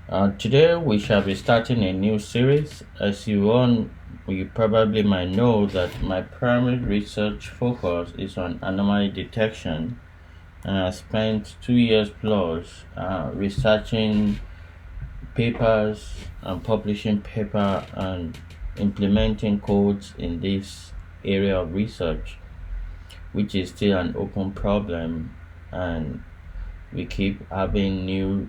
Today we shall be starting a new series. As you probably might know that my primary research focus is on anomaly detection, and I spent 2 years plus researching papers and publishing paper and implementing codes in this area of research, which is still an open problem, and we keep having new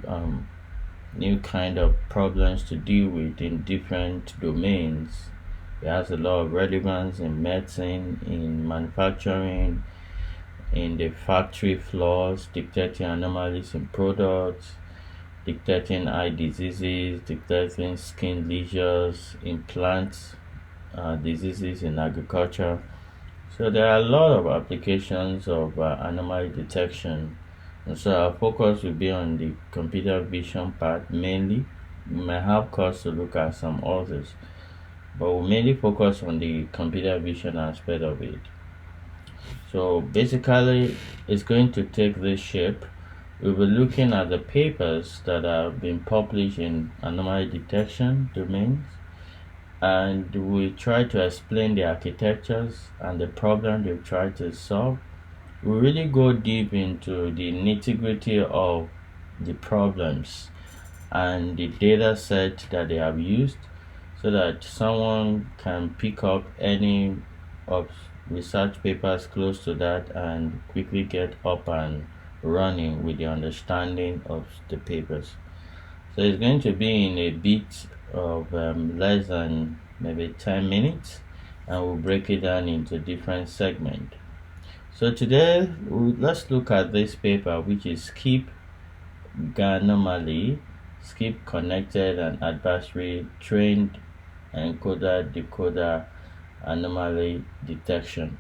kind of problems to deal with in different domains. It has a lot of relevance in medicine, in manufacturing, in the factory floors, detecting anomalies in products, detecting eye diseases, detecting skin lesions in plants, diseases in agriculture. So there are a lot of applications of anomaly detection, and so our focus will be on the computer vision part mainly. We may have course to look at some others, but we'll mainly focus on the computer vision aspect of it. So basically, it's going to take this shape. We'll be looking at the papers that have been published in anomaly detection domains, and we try to explain the architectures and the problem they try to solve. We really go deep into the nitty-gritty of the problems and the data set that they have used so that someone can pick up any of research papers close to that and quickly get up and running with the understanding of the papers. So it's going to be in a bit of less than maybe 10 minutes, and we'll break it down into different segments. So today, let's look at this paper, which is Skip-GANomaly, Skip Connected and Adversary Trained Encoder-Decoder Anomaly Detection.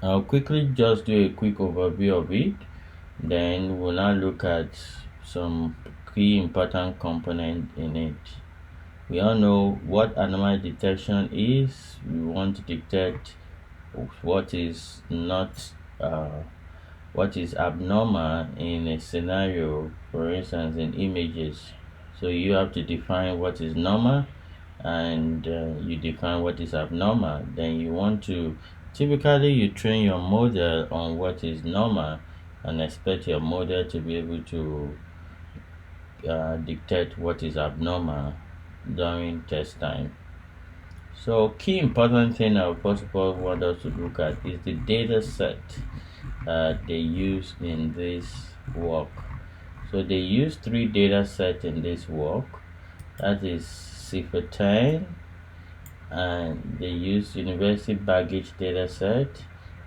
I'll quickly just do a quick overview of it, then we'll now look at some key important components in it. We all know what anomaly detection is. We want to detect what is not what is abnormal in a scenario, for instance in images. So you have to define what is normal, and you define what is abnormal. Then you want to typically you train your model on what is normal and expect your model to be able to detect what is abnormal during test time. So key important thing I first of all want us to look at is the data set they use in this work. So they use three data sets in this work. That is Cipher10, and they use University Baggage data set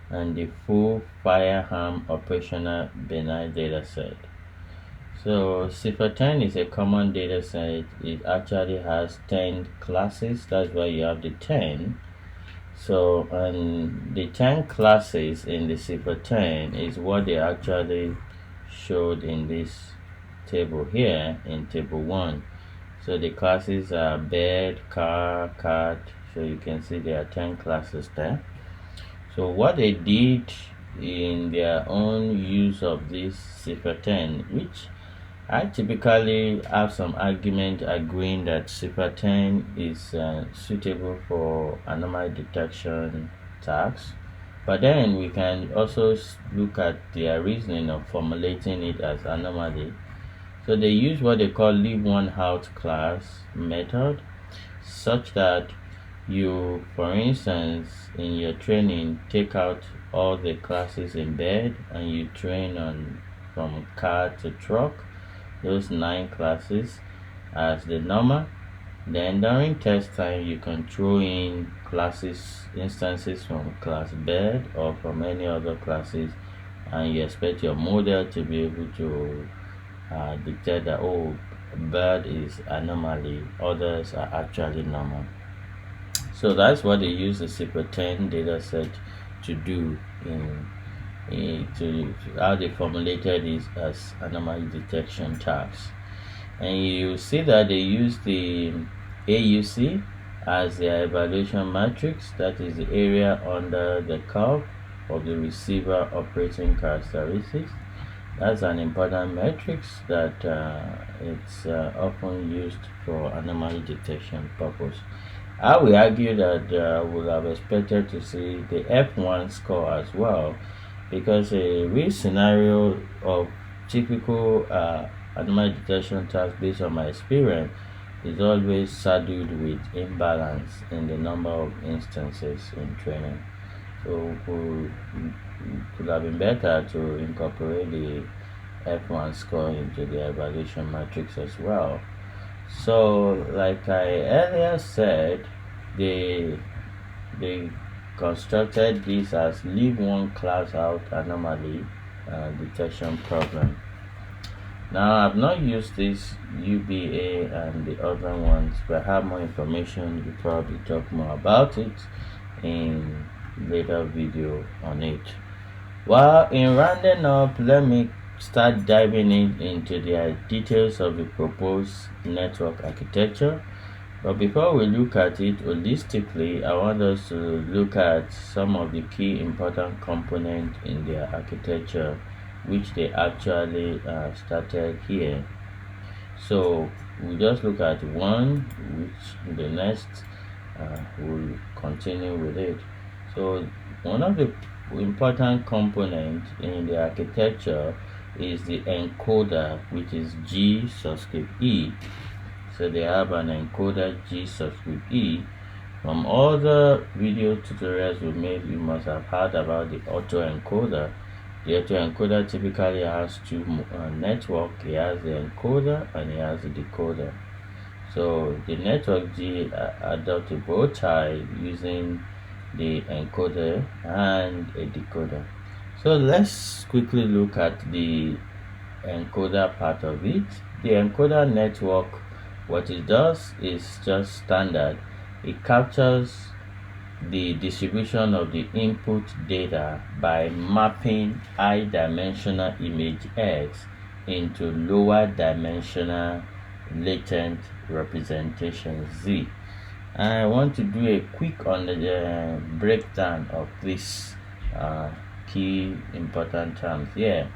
and the full firearm operational benign data set. So Cipher10 is a common data set. It actually has 10 classes. That's why you have the 10. So, and the 10 classes in the Cipher10 is what they actually showed in this table here in table 1. So the classes are bed, car, cat. So you can see there are 10 classes there. So what they did in their own use of this Cipher10, which I typically have some argument agreeing that Cipher10 is suitable for anomaly detection tasks, but then we can also look at their reasoning of formulating it as anomaly. So they use what they call leave one out class method, such that you, for instance, in your training, take out all the classes in bed and you train on from car to truck, those 9 classes as the normal. Then during test time you can throw in classes instances from class bed or from any other classes, and you expect your model to be able to detect that, oh, bird is anomaly, others are actually normal. So that's what they use the Cipher10 dataset to do to how they formulated it as anomaly detection tasks. And you see that they use the AUC as their evaluation matrix, that is the area under the curve of the receiver operating characteristics. That's an important metrics that it's often used for anomaly detection purpose. I will argue that we'll have expected to see the F1 score as well, because a real scenario of typical anomaly detection task based on my experience is always saddled with imbalance in the number of instances in training. So could have been better to incorporate the F1 score into the evaluation matrix as well. So, like I earlier said, they constructed this as leave one class out anomaly detection problem. Now, I've not used this UBA and the other ones, but I have more information. We'll probably talk more about it in later video on it. Well, in rounding up, let me start diving into the details of the proposed network architecture. But before we look at it holistically, I want us to look at some of the key important components in their architecture, which they actually started here. So we'll just look at one, which the next will continue with it. So one of the important components in the architecture is the encoder, which is G subscript E. So they have an encoder G subscript E. From all the video tutorials we made, you must have heard about the autoencoder. The autoencoder typically has two networks. It has the encoder and it has the decoder. So the network G adopts a bow tie using the encoder and a decoder. So let's quickly look at the encoder part of it. The encoder network, what it does is just standard. It captures the distribution of the input data by mapping high dimensional image X into lower dimensional latent representation Z. I want to do a quick on the breakdown of this key important terms here.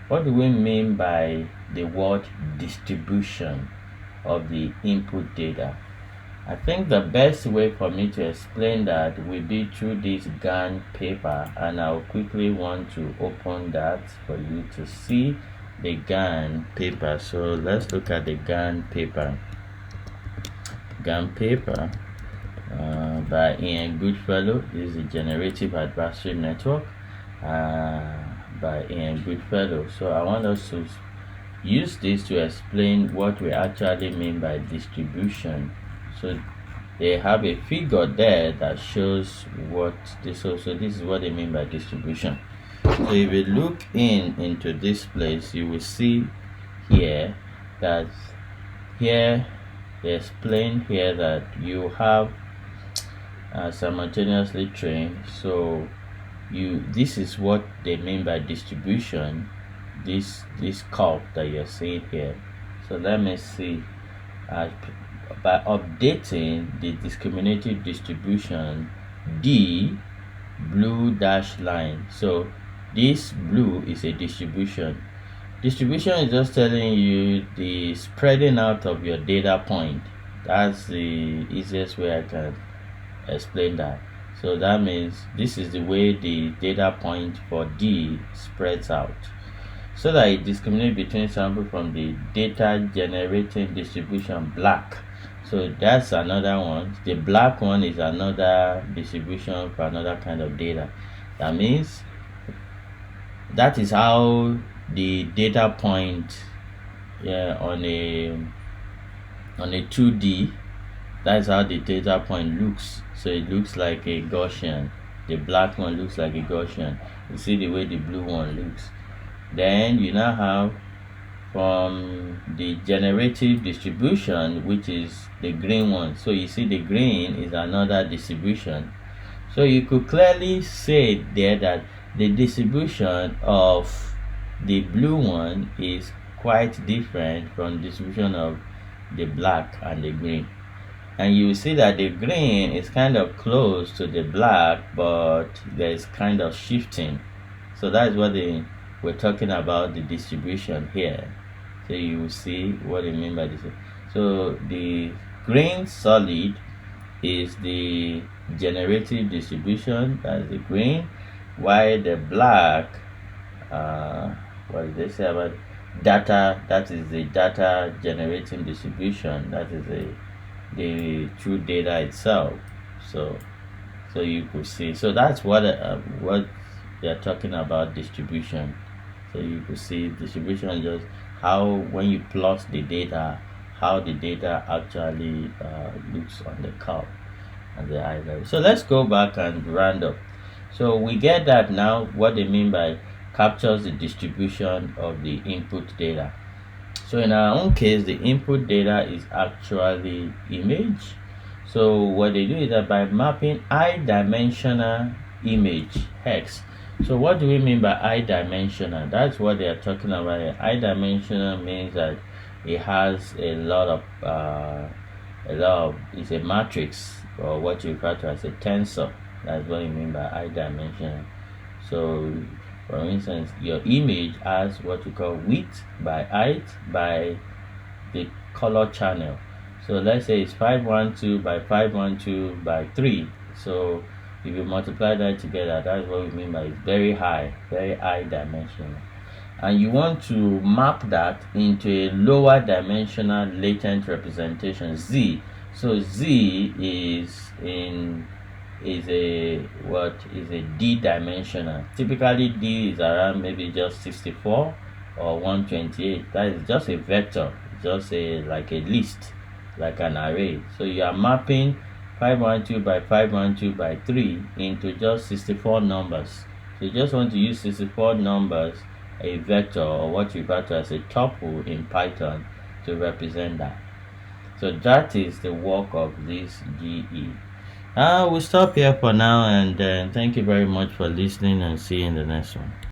What do we mean by the word distribution of the input data? I think the best way for me to explain that will be through this GAN paper, and I'll quickly want to open that for you to see the GAN paper. So let's look at the GAN paper. GAN paper by Ian Goodfellow. This is a generative adversary network by Ian Goodfellow. So I want us to use this to explain what we actually mean by distribution. So they have a figure there that shows what this. So this is what they mean by distribution. So if you look into this place, you will see here that here they explain here that you have simultaneously trained. So this is what they mean by distribution. This curve that you're seeing here. So let me see. By updating the discriminative distribution D blue dash line. So this blue is a distribution. Distribution is just telling you the spreading out of your data point. That's the easiest way I can explain that. So that means this is the way the data point for D spreads out, so that it discriminates between sample from the data generating distribution black. So that's another one. The black one is another distribution for another kind of data. That means that is how the data point on a 2D, that's how the data point looks. So it looks like a Gaussian. The black one looks like a Gaussian. You see the way the blue one looks. Then you now have from the generative distribution, which is the green one. So you see the green is another distribution. So you could clearly say there that the distribution of the blue one is quite different from the distribution of the black and the green. And you see that the green is kind of close to the black, but there is kind of shifting. So that's what the we're talking about the distribution here. So you will see what I mean by this. So the green solid is the generative distribution, that's the green, while the black, what did they say about data, that is the data generating distribution, that is the true data itself. So you could see, so that's what they're talking about, distribution. So you could see distribution, just how when you plot the data, how the data actually looks on the curve at the eye level. So let's go back and round up. So we get that now what they mean by captures the distribution of the input data. So in our own case, the input data is actually image. So what they do is that by mapping high-dimensional image hex. So what do we mean by high-dimensional? That's what they are talking about. High-dimensional means that it has a lot of it's a matrix, or what you refer to as a tensor. That's what you mean by high-dimensional. So for instance, your image has what you call width by height by the color channel. So let's say it's 512 by 512 by 3. So if you multiply that together, that's what we mean by it's very high dimensional. And you want to map that into a lower dimensional latent representation, Z. So Z is a D-dimensional. Typically D is around maybe just 64 or 128. That is just a vector, just like a list, like an array. So you are mapping 512 by 512 by 3 into just 64 numbers. So you just want to use 64 numbers, a vector, or what you refer to as a tuple in Python, to represent that. So that is the work of this GE. We'll stop here for now, and thank you very much for listening, and see you in the next one.